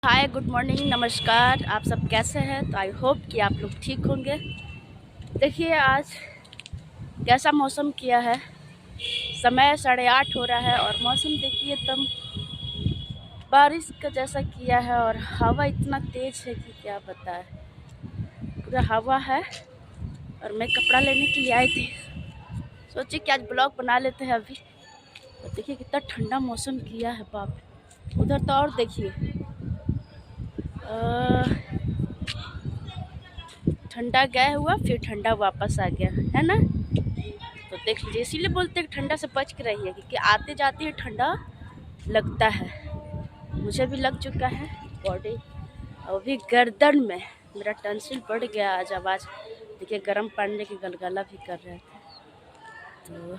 हाय, good morning, नमस्कार। आप सब कैसे हैं? तो आई होप कि आप लोग ठीक होंगे। देखिए आज कैसा मौसम किया है। समय 8:30 हो रहा है और मौसम देखिए एकदम बारिश का जैसा किया है और हवा इतना तेज़ है कि क्या बताएं। पूरा हवा है और मैं कपड़ा लेने के लिए आई थी। सोचे कि आज ब्लॉग बना लेते हैं अभी। और देखिए कितना ठंडा मौसम किया है बाप रे। उधर तो और देखिए ठंडा गया हुआ फिर ठंडा वापस आ गया है ना। तो देख लीजिए, इसीलिए बोलते हैं कि ठंडा से बच के रहिए, क्योंकि आते जाते ही ठंडा लगता है। मुझे भी लग चुका है बॉडी। अभी गर्दन में मेरा टंसिल बढ़ गया। आज आवाज़ देखिए गर्म पानी के गलगला भी कर रहे थे। तो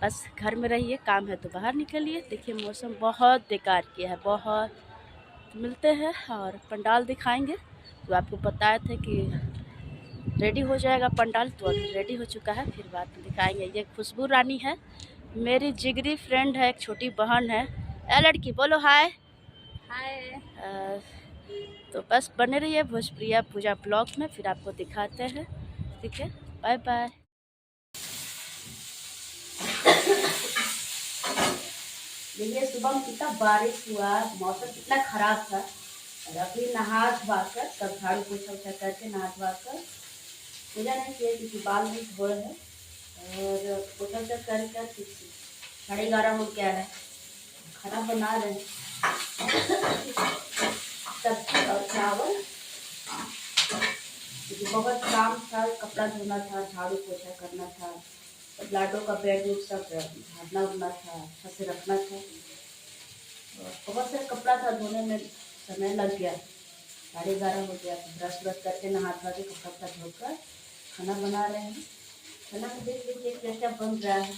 बस घर में रहिए, काम है तो बाहर निकलिए। देखिए मौसम बहुत बेकार किया है, बहुत। तो मिलते हैं और पंडाल दिखाएंगे। तो आपको बताए थे कि रेडी हो जाएगा पंडाल, तो अभी रेडी हो चुका है। फिर बात दिखाएंगे। ये खुशबू रानी है, मेरी जिगरी फ्रेंड है, एक छोटी बहन है। ए लड़की बोलो हाय। हाय। तो बस बने रहिए भोजप्रिया पूजा ब्लॉग में, फिर आपको दिखाते हैं। ठीक है, बाय बाय। देखिए सुबह में कितना बारिश हुआ, मौसम कितना खराब था। और अभी नहा धोआ कर, सब झाड़ू पोछा उछा करके नहा धोआ कर पूजा नहीं किए क्योंकि बाल भी धो रहे हैं। और पोछा उछा कर 11:30 हो गया है। खाना बना रहे हैं, सब्जी और चावल। क्योंकि बहुत काम था, कपड़ा धोना था, झाड़ू पोछा करना था, लाडो का बेड उड सब झाड़ना उड़ना था, अच्छा से रखना था। और बहुत सारा कपड़ा था, धोने में समय लग गया। 11:30 हो गया। ब्रश ब्रश करके नहा धो के कपड़ा उपड़ा धोकर खाना बना रहे हैं। खाना में देख लीजिए क्या क्या बन रहा है।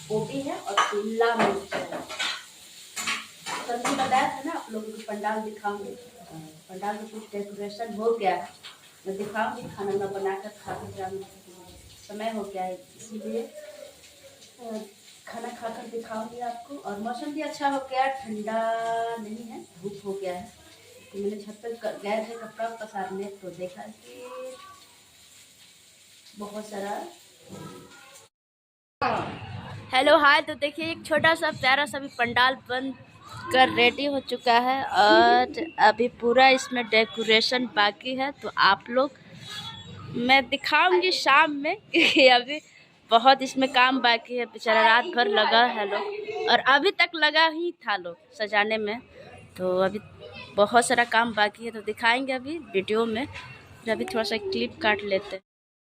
गोभी है और शिमला मिर्च है। सब्जी बताया था ना आप लोगों को, पंडाल दिखाऊंगी। पंडाल में कुछ डेकोरेशन हो गया है, मैं दिखाऊंगी। खाना मैं बनाकर खा के जाऊँगी, समय हो गया है इसीलिए खाना खाकर दिखाऊंगी आपको। और मौसम भी अच्छा हो गया, ठंडा नहीं है, धूप हो गया है। तो मैंने छत पर गए थे कपड़ा पसारने, तो देखा कि बहुत सारा। Hello hi. तो देखिए एक छोटा सा प्यारा सा भी पंडाल बन कर रेडी हो चुका है और अभी पूरा इसमें डेकोरेशन बाकी है। तो आप लोग मैं दिखाऊंगी शाम में, क्योंकि अभी बहुत इसमें काम बाकी है। बेचारा रात भर लगा है लोग, और अभी तक लगा ही था लोग सजाने में। तो अभी बहुत सारा काम बाकी है, तो दिखाएंगे अभी वीडियो में। फिर अभी थोड़ा सा क्लिप काट लेते हैं।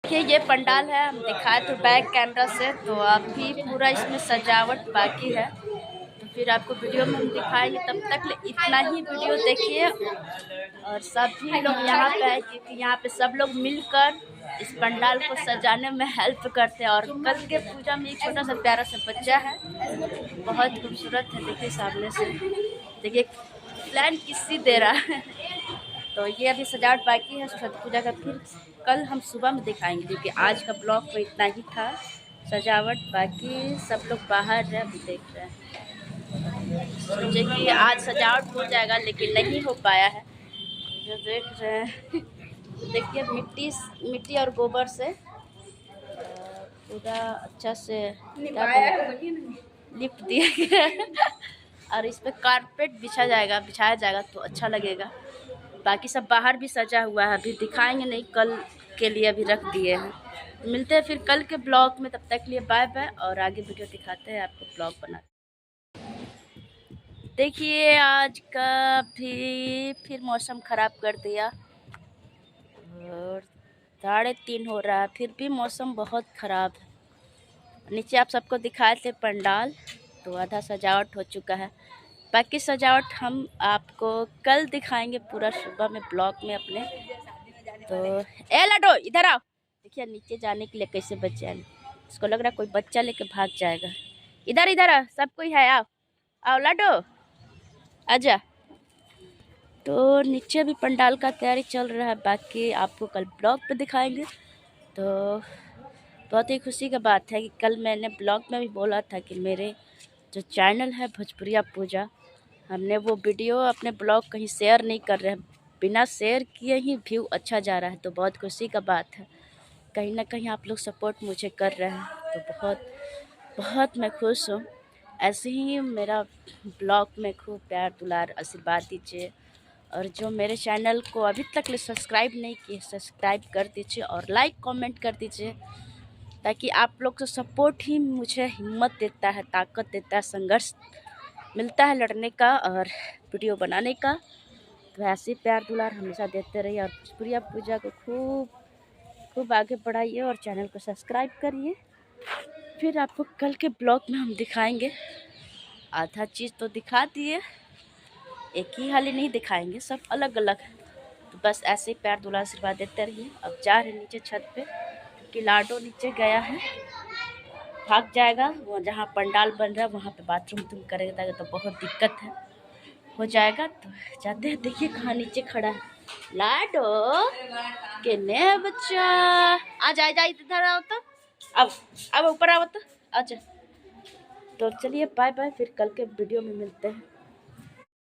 देखिए ये पंडाल है, हम दिखाए तो बैक कैमरा से। तो अभी पूरा इसमें सजावट बाकी है, तो फिर आपको वीडियो में हम दिखाएंगे। तब तक इतना ही वीडियो देखिए। और सभी लोग यहाँ पे आए क्योंकि यहाँ पे सब लोग मिलकर इस पंडाल को सजाने में हेल्प करते हैं। और कल के पूजा में एक छोटा सा प्यारा सा बच्चा है, बहुत खूबसूरत है। देखिए सामने से, देखिए प्लान किसी दे रहा है। तो ये अभी सजावट बाकी है सरस्वती पूजा का, फिर कल हम सुबह में दिखाएंगे, क्योंकि आज का ब्लॉग में इतना ही था। सजावट बाकी, सब लोग बाहर है, अभी देख रहे हैं। सोचे कि आज सजावट हो जाएगा लेकिन नहीं हो पाया है, जो देख रहे हैं। देखिए मिट्टी और गोबर से पूरा अच्छा से लिप दिया गया है। और इस पर कारपेट बिछाया जाएगा तो अच्छा लगेगा। बाकी सब बाहर भी सजा हुआ है, अभी दिखाएंगे नहीं, कल के लिए अभी रख दिए हैं। तो मिलते हैं फिर कल के ब्लॉग में, तब तक के लिए बाय बाय। और आगे वीडियो दिखाते हैं आपको, ब्लॉग बना। देखिए आज का भी फिर मौसम ख़राब कर दिया और 3:30 हो रहा है, फिर भी मौसम बहुत ख़राब है। नीचे आप सबको दिखाए थे पंडाल, तो आधा सजावट हो चुका है। बाकी सजावट हम आपको कल दिखाएंगे पूरा सुबह में ब्लॉग में अपने। तो ए लाडो इधर आओ। देखिए नीचे जाने के लिए कैसे बच्चे आए, इसको लग रहा है कोई बच्चा लेके भाग जाएगा। इधर इधर आ, सब कोई है, आओ आओ लाडो आजा। तो नीचे भी पंडाल का तैयारी चल रहा है, बाकी आपको कल ब्लॉग पे दिखाएंगे। तो बहुत ही खुशी का बात है कि कल मैंने ब्लॉग में भी बोला था कि मेरे जो चैनल है भोजपुरिया पूजा, हमने वो वीडियो अपने ब्लॉग कहीं शेयर नहीं कर रहे हैं, बिना शेयर किए ही व्यू अच्छा जा रहा है, तो बहुत खुशी का बात है। कहीं ना कहीं आप लोग सपोर्ट मुझे कर रहे हैं, तो बहुत बहुत मैं खुश हूँ। ऐसे ही मेरा ब्लॉग में खूब प्यार दुलार आशीर्वाद दीजिए, और जो मेरे चैनल को अभी तक सब्सक्राइब नहीं किए सब्सक्राइब कर दीजिए और लाइक कमेंट कर दीजिए, ताकि आप लोग का सपोर्ट ही मुझे हिम्मत देता है, ताकत देता है, संघर्ष मिलता है लड़ने का और वीडियो बनाने का। तो ऐसे प्यार दुलार हमेशा देते रहिए और भोजपुरिया पूजा को खूब खूब आगे बढ़ाइए और चैनल को सब्सक्राइब करिए। फिर आपको कल के ब्लॉग में हम दिखाएंगे, आधा चीज़ तो दिखा दिए, एक ही हाली नहीं दिखाएंगे, सब अलग अलग है। तो बस ऐसे ही प्यार दुलार आशीर्वाद देते रहिए। अब जा रहे नीचे छत पे, क्योंकि लाडो नीचे गया है, भाग जाएगा। वो जहाँ पंडाल बन रहा है वहाँ पे बाथरूम तुम करेगा तो बहुत दिक्कत है, हो जाएगा। तो जाते हैं, देखिए कहाँ नीचे खड़ा है लाडो किन्ने है बच्चा। आ जा जा इधर आओ तो, अब ऊपर आओ तो, अच्छा। तो चलिए बाय बाय, फिर कल के वीडियो में मिलते हैं।